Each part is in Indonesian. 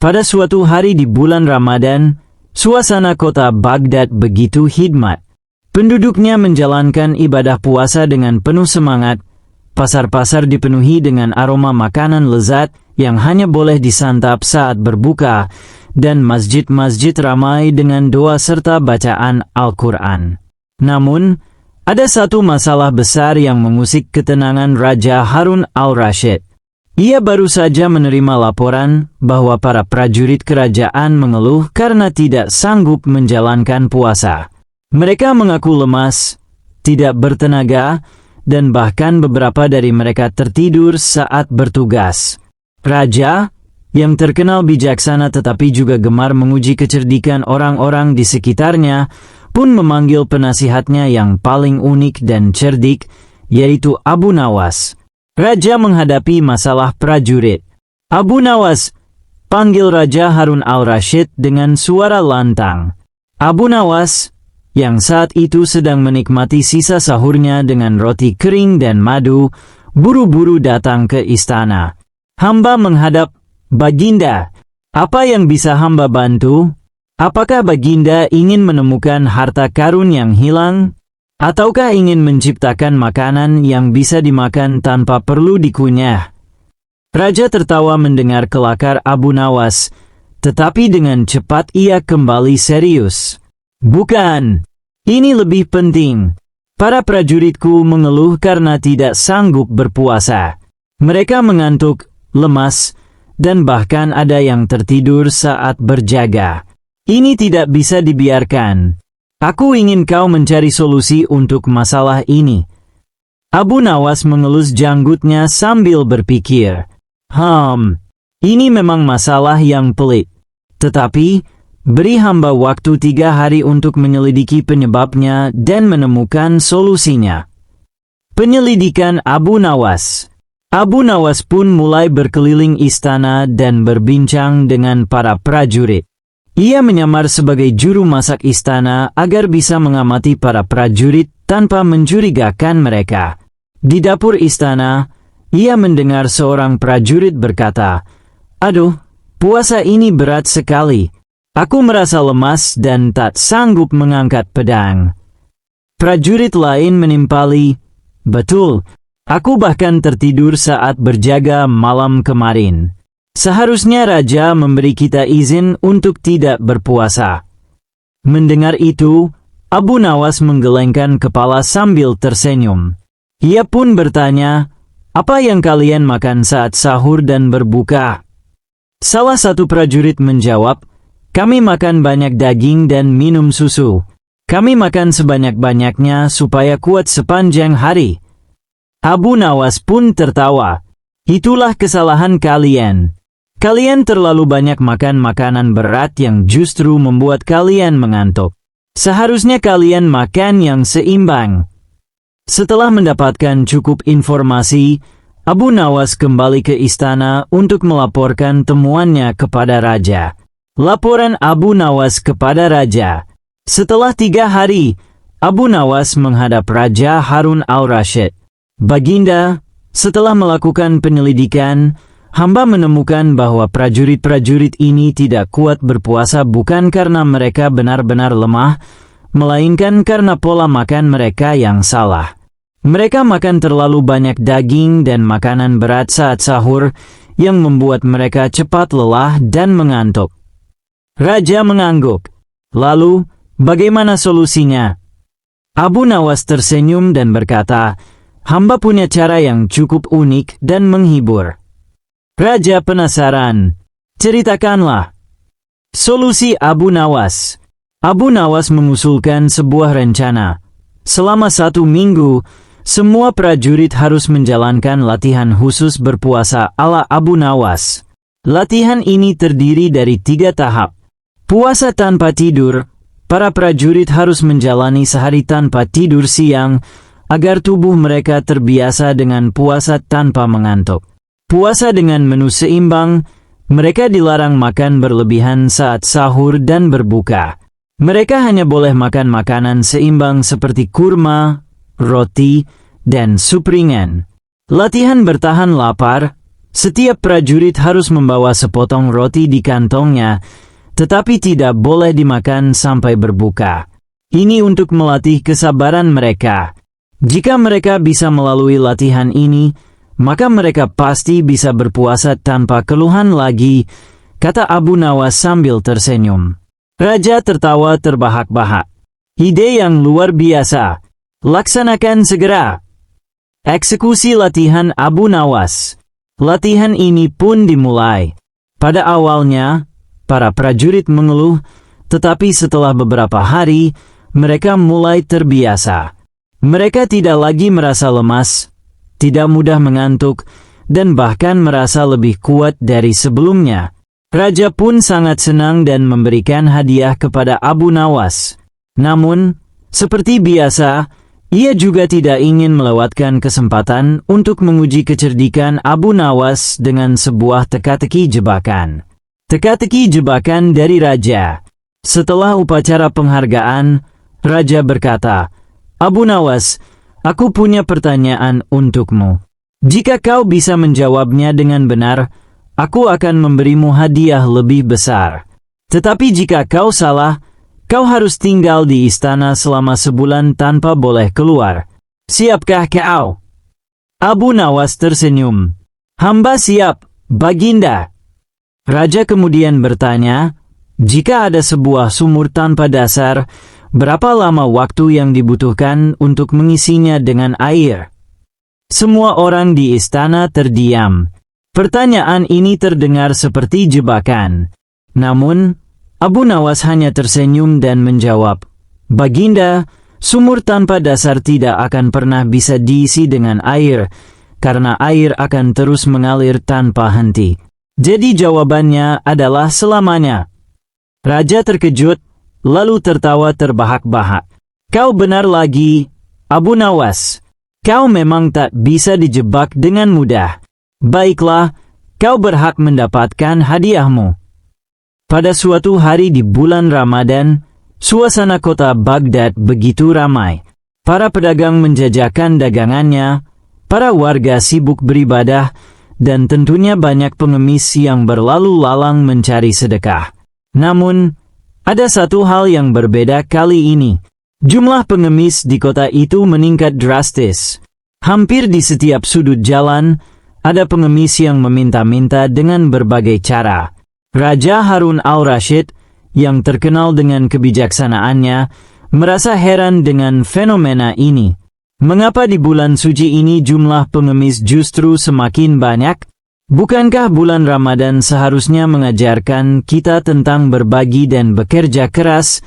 Pada suatu hari di bulan Ramadan, suasana kota Baghdad begitu hikmat. Penduduknya menjalankan ibadah puasa dengan penuh semangat. Pasar-pasar dipenuhi dengan aroma makanan lezat yang hanya boleh disantap saat berbuka, dan masjid-masjid ramai dengan doa serta bacaan Al-Quran. Namun, ada satu masalah besar yang mengusik ketenangan Raja Harun al-Rashid. Ia baru saja menerima laporan bahwa para prajurit kerajaan mengeluh karena tidak sanggup menjalankan puasa. Mereka mengaku lemas, tidak bertenaga, dan bahkan beberapa dari mereka tertidur saat bertugas. Raja, yang terkenal bijaksana tetapi juga gemar menguji kecerdikan orang-orang di sekitarnya, pun memanggil penasihatnya yang paling unik dan cerdik, yaitu Abu Nawas. Raja menghadapi masalah prajurit. Abu Nawas, panggil Raja Harun al-Rashid dengan suara lantang. Abu Nawas, yang saat itu sedang menikmati sisa sahurnya dengan roti kering dan madu, buru-buru datang ke istana. Hamba menghadap, Baginda, apa yang bisa hamba bantu? Apakah Baginda ingin menemukan harta karun yang hilang? Ataukah ingin menciptakan makanan yang bisa dimakan tanpa perlu dikunyah? Raja tertawa mendengar kelakar Abu Nawas, tetapi dengan cepat ia kembali serius. Bukan, ini lebih penting. Para prajuritku mengeluh karena tidak sanggup berpuasa. Mereka mengantuk, lemas, dan bahkan ada yang tertidur saat berjaga. Ini tidak bisa dibiarkan. Aku ingin kau mencari solusi untuk masalah ini. Abu Nawas mengelus janggutnya sambil berpikir. Ini memang masalah yang pelik. Tetapi, beri hamba waktu 3 hari untuk menyelidiki penyebabnya dan menemukan solusinya. Penyelidikan Abu Nawas. Abu Nawas pun mulai berkeliling istana dan berbincang dengan para prajurit. Ia menyamar sebagai juru masak istana agar bisa mengamati para prajurit tanpa mencurigakan mereka. Di dapur istana, ia mendengar seorang prajurit berkata, "Aduh, puasa ini berat sekali. Aku merasa lemas dan tak sanggup mengangkat pedang." Prajurit lain menimpali, "Betul, aku bahkan tertidur saat berjaga malam kemarin. Seharusnya Raja memberi kita izin untuk tidak berpuasa." Mendengar itu, Abu Nawas menggelengkan kepala sambil tersenyum. Ia pun bertanya, "Apa yang kalian makan saat sahur dan berbuka?" Salah satu prajurit menjawab, "Kami makan banyak daging dan minum susu. Kami makan sebanyak-banyaknya supaya kuat sepanjang hari." Abu Nawas pun tertawa. "Itulah kesalahan kalian. Kalian terlalu banyak makan makanan berat yang justru membuat kalian mengantuk. Seharusnya kalian makan yang seimbang." Setelah mendapatkan cukup informasi, Abu Nawas kembali ke istana untuk melaporkan temuannya kepada Raja. Laporan Abu Nawas kepada Raja. Setelah 3 hari, Abu Nawas menghadap Raja Harun al-Rashid. "Baginda, setelah melakukan penyelidikan, hamba menemukan bahwa prajurit-prajurit ini tidak kuat berpuasa bukan karena mereka benar-benar lemah, melainkan karena pola makan mereka yang salah. Mereka makan terlalu banyak daging dan makanan berat saat sahur yang membuat mereka cepat lelah dan mengantuk." Raja mengangguk. "Lalu, bagaimana solusinya?" Abu Nawas tersenyum dan berkata, "Hamba punya cara yang cukup unik dan menghibur." Raja penasaran. "Ceritakanlah." Solusi Abu Nawas. Abu Nawas mengusulkan sebuah rencana. Selama 1 minggu, semua prajurit harus menjalankan latihan khusus berpuasa ala Abu Nawas. Latihan ini terdiri dari 3 tahap. Puasa tanpa tidur. Para prajurit harus menjalani sehari tanpa tidur siang agar tubuh mereka terbiasa dengan puasa tanpa mengantuk. Puasa dengan menu seimbang. Mereka dilarang makan berlebihan saat sahur dan berbuka. Mereka hanya boleh makan makanan seimbang seperti kurma, roti, dan sup ringan. Latihan bertahan lapar. Setiap prajurit harus membawa sepotong roti di kantongnya, tetapi tidak boleh dimakan sampai berbuka. Ini untuk melatih kesabaran mereka. Jika mereka bisa melalui latihan ini, maka mereka pasti bisa berpuasa tanpa keluhan lagi, kata Abu Nawas sambil tersenyum. Raja tertawa terbahak-bahak. Ide yang luar biasa. Laksanakan segera. Eksekusi latihan Abu Nawas. Latihan ini pun dimulai. Pada awalnya, para prajurit mengeluh, tetapi setelah beberapa hari, mereka mulai terbiasa. Mereka tidak lagi merasa lemas, tidak mudah mengantuk, dan bahkan merasa lebih kuat dari sebelumnya. Raja pun sangat senang dan memberikan hadiah kepada Abu Nawas. Namun, seperti biasa, ia juga tidak ingin melewatkan kesempatan untuk menguji kecerdikan Abu Nawas dengan sebuah teka-teki jebakan. Teka-teki jebakan dari Raja. Setelah upacara penghargaan, Raja berkata, "Abu Nawas, aku punya pertanyaan untukmu. Jika kau bisa menjawabnya dengan benar, aku akan memberimu hadiah lebih besar. Tetapi jika kau salah, kau harus tinggal di istana selama sebulan tanpa boleh keluar. Siapkah kau?" Abu Nawas tersenyum. "Hamba siap, Baginda." Raja kemudian bertanya, "Jika ada sebuah sumur tanpa dasar, berapa lama waktu yang dibutuhkan untuk mengisinya dengan air?" Semua orang di istana terdiam. Pertanyaan ini terdengar seperti jebakan. Namun, Abu Nawas hanya tersenyum dan menjawab, "Baginda, sumur tanpa dasar tidak akan pernah bisa diisi dengan air, karena air akan terus mengalir tanpa henti. Jadi jawabannya adalah selamanya." Raja terkejut, lalu tertawa terbahak-bahak. "Kau benar lagi, Abu Nawas. Kau memang tak bisa dijebak dengan mudah. Baiklah, kau berhak mendapatkan hadiahmu." Pada suatu hari di bulan Ramadan, suasana kota Baghdad begitu ramai. Para pedagang menjajakan dagangannya, para warga sibuk beribadah, dan tentunya banyak pengemis yang berlalu lalang mencari sedekah. Namun, ada satu hal yang berbeda kali ini. Jumlah pengemis di kota itu meningkat drastis. Hampir di setiap sudut jalan, ada pengemis yang meminta-minta dengan berbagai cara. Raja Harun al-Rashid, yang terkenal dengan kebijaksanaannya, merasa heran dengan fenomena ini. Mengapa di bulan suci ini jumlah pengemis justru semakin banyak? Bukankah bulan Ramadan seharusnya mengajarkan kita tentang berbagi dan bekerja keras?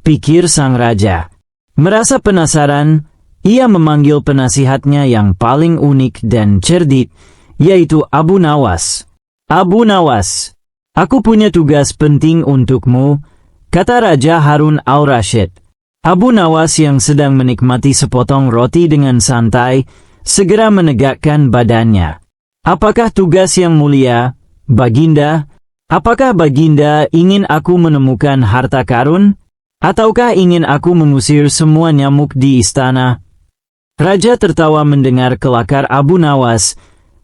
Pikir sang raja. Merasa penasaran, ia memanggil penasihatnya yang paling unik dan cerdik, yaitu Abu Nawas. "Abu Nawas, aku punya tugas penting untukmu," kata Raja Harun al-Rashid. Abu Nawas yang sedang menikmati sepotong roti dengan santai, segera menegakkan badannya. "Apakah tugas yang mulia, Baginda? Apakah Baginda ingin aku menemukan harta karun? Ataukah ingin aku mengusir semua nyamuk di istana?" Raja tertawa mendengar kelakar Abu Nawas,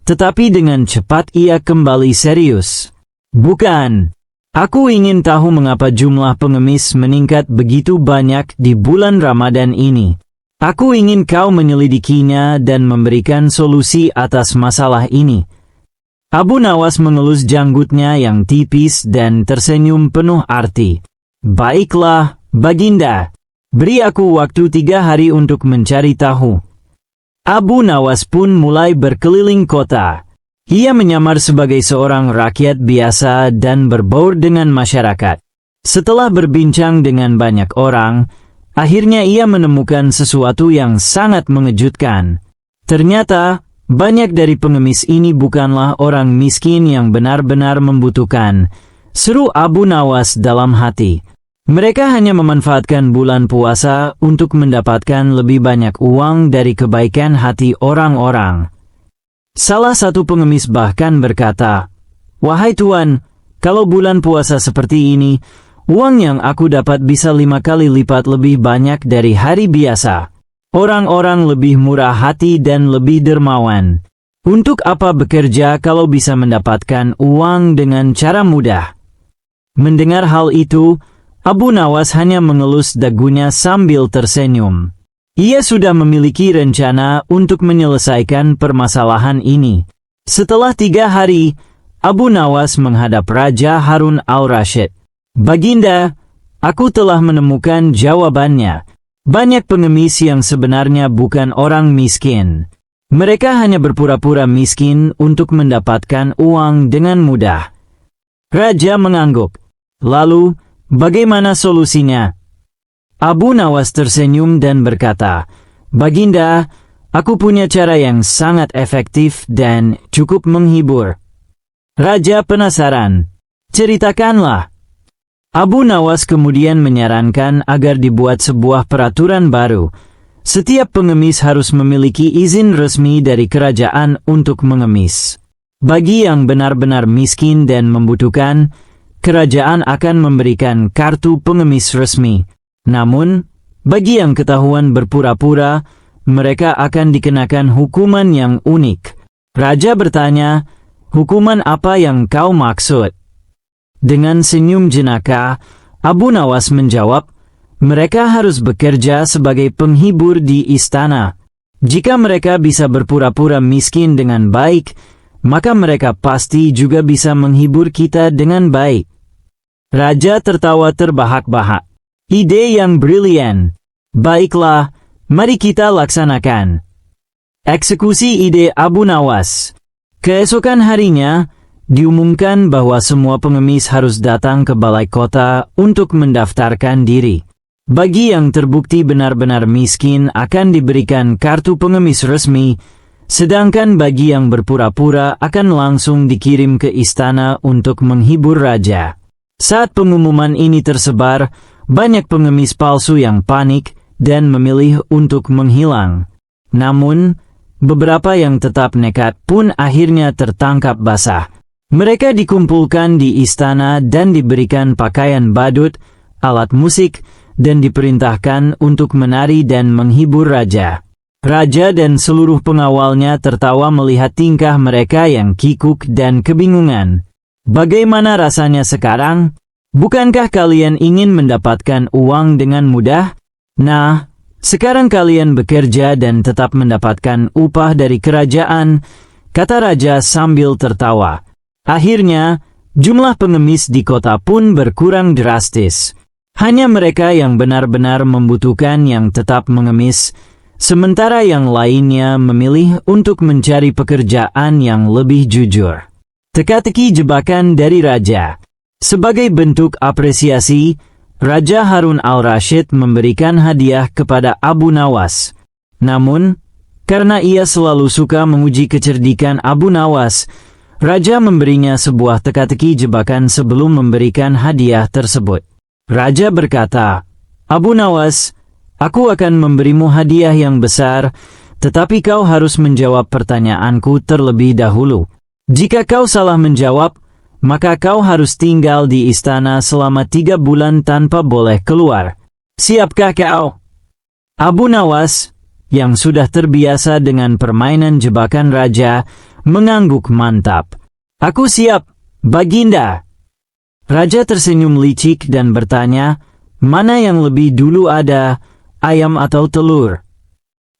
tetapi dengan cepat ia kembali serius. "Bukan. Aku ingin tahu mengapa jumlah pengemis meningkat begitu banyak di bulan Ramadan ini. Aku ingin kau menyelidikinya dan memberikan solusi atas masalah ini." Abu Nawas mengelus janggutnya yang tipis dan tersenyum penuh arti. "Baiklah, Baginda. Beri aku waktu 3 hari untuk mencari tahu." Abu Nawas pun mulai berkeliling kota. Ia menyamar sebagai seorang rakyat biasa dan berbaur dengan masyarakat. Setelah berbincang dengan banyak orang, akhirnya ia menemukan sesuatu yang sangat mengejutkan. Ternyata, banyak dari pengemis ini bukanlah orang miskin yang benar-benar membutuhkan, seru Abu Nawas dalam hati. Mereka hanya memanfaatkan bulan puasa untuk mendapatkan lebih banyak uang dari kebaikan hati orang-orang. Salah satu pengemis bahkan berkata, "Wahai Tuan, kalau bulan puasa seperti ini, uang yang aku dapat bisa 5 kali lipat lebih banyak dari hari biasa. Orang-orang lebih murah hati dan lebih dermawan." Untuk apa bekerja kalau bisa mendapatkan uang dengan cara mudah? Mendengar hal itu, Abu Nawas hanya mengelus dagunya sambil tersenyum. Ia sudah memiliki rencana untuk menyelesaikan permasalahan ini. Setelah 3 hari, Abu Nawas menghadap Raja Harun al-Rashid. Baginda, aku telah menemukan jawabannya. Banyak pengemis yang sebenarnya bukan orang miskin. Mereka hanya berpura-pura miskin untuk mendapatkan uang dengan mudah. Raja mengangguk. Lalu, bagaimana solusinya? Abu Nawas tersenyum dan berkata, Baginda, aku punya cara yang sangat efektif dan cukup menghibur. Raja penasaran. Ceritakanlah. Abu Nawas kemudian menyarankan agar dibuat sebuah peraturan baru. Setiap pengemis harus memiliki izin resmi dari kerajaan untuk mengemis. Bagi yang benar-benar miskin dan membutuhkan, kerajaan akan memberikan kartu pengemis resmi. Namun, bagi yang ketahuan berpura-pura, mereka akan dikenakan hukuman yang unik. Raja bertanya, hukuman apa yang kau maksud? Dengan senyum jenaka, Abu Nawas menjawab, mereka harus bekerja sebagai penghibur di istana. Jika mereka bisa berpura-pura miskin dengan baik, maka mereka pasti juga bisa menghibur kita dengan baik. Raja tertawa terbahak-bahak. Ide yang brilian. Baiklah, mari kita laksanakan. Eksekusi ide Abu Nawas. Keesokan harinya, diumumkan bahwa semua pengemis harus datang ke balai kota untuk mendaftarkan diri. Bagi yang terbukti benar-benar miskin akan diberikan kartu pengemis resmi, sedangkan bagi yang berpura-pura akan langsung dikirim ke istana untuk menghibur raja. Saat pengumuman ini tersebar, banyak pengemis palsu yang panik dan memilih untuk menghilang. Namun, beberapa yang tetap nekat pun akhirnya tertangkap basah. Mereka dikumpulkan di istana dan diberikan pakaian badut, alat musik, dan diperintahkan untuk menari dan menghibur raja. Raja dan seluruh pengawalnya tertawa melihat tingkah mereka yang kikuk dan kebingungan. Bagaimana rasanya sekarang? Bukankah kalian ingin mendapatkan uang dengan mudah? Nah, sekarang kalian bekerja dan tetap mendapatkan upah dari kerajaan, kata raja sambil tertawa. Akhirnya, jumlah pengemis di kota pun berkurang drastis. Hanya mereka yang benar-benar membutuhkan yang tetap mengemis, sementara yang lainnya memilih untuk mencari pekerjaan yang lebih jujur. Teka-teki jebakan dari raja. Sebagai bentuk apresiasi, Raja Harun al-Rashid memberikan hadiah kepada Abu Nawas. Namun, karena ia selalu suka menguji kecerdikan Abu Nawas, Raja memberinya sebuah teka-teki jebakan sebelum memberikan hadiah tersebut. Raja berkata, Abu Nawas, aku akan memberimu hadiah yang besar, tetapi kau harus menjawab pertanyaanku terlebih dahulu. Jika kau salah menjawab, maka kau harus tinggal di istana selama 3 bulan tanpa boleh keluar. Siapkah kau? Abu Nawas, yang sudah terbiasa dengan permainan jebakan raja, mengangguk mantap. Aku siap, Baginda. Raja tersenyum licik dan bertanya, mana yang lebih dulu ada, ayam atau telur?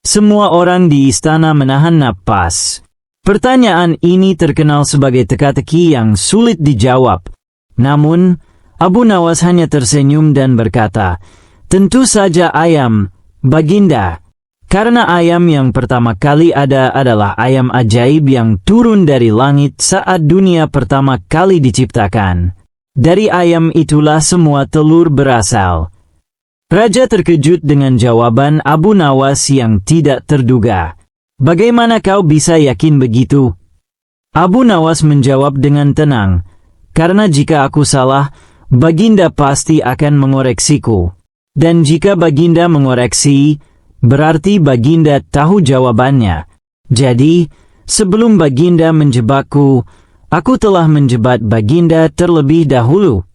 Semua orang di istana menahan napas. Pertanyaan ini terkenal sebagai teka-teki yang sulit dijawab. Namun, Abu Nawas hanya tersenyum dan berkata, tentu saja ayam, Baginda. Karena ayam yang pertama kali ada adalah ayam ajaib yang turun dari langit saat dunia pertama kali diciptakan. Dari ayam itulah semua telur berasal. Raja terkejut dengan jawaban Abu Nawas yang tidak terduga. Bagaimana kau bisa yakin begitu? Abu Nawas menjawab dengan tenang, karena jika aku salah, Baginda pasti akan mengoreksiku. Dan jika Baginda mengoreksi, berarti Baginda tahu jawabannya. Jadi, sebelum Baginda menjebakku, aku telah menjebat Baginda terlebih dahulu.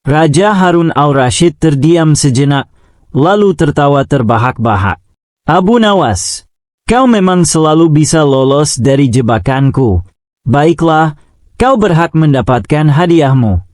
Raja Harun al-Rashid terdiam sejenak, lalu tertawa terbahak-bahak. Abu Nawas, Kau memang selalu bisa lolos dari jebakanku. Baiklah, kau berhak mendapatkan hadiahmu.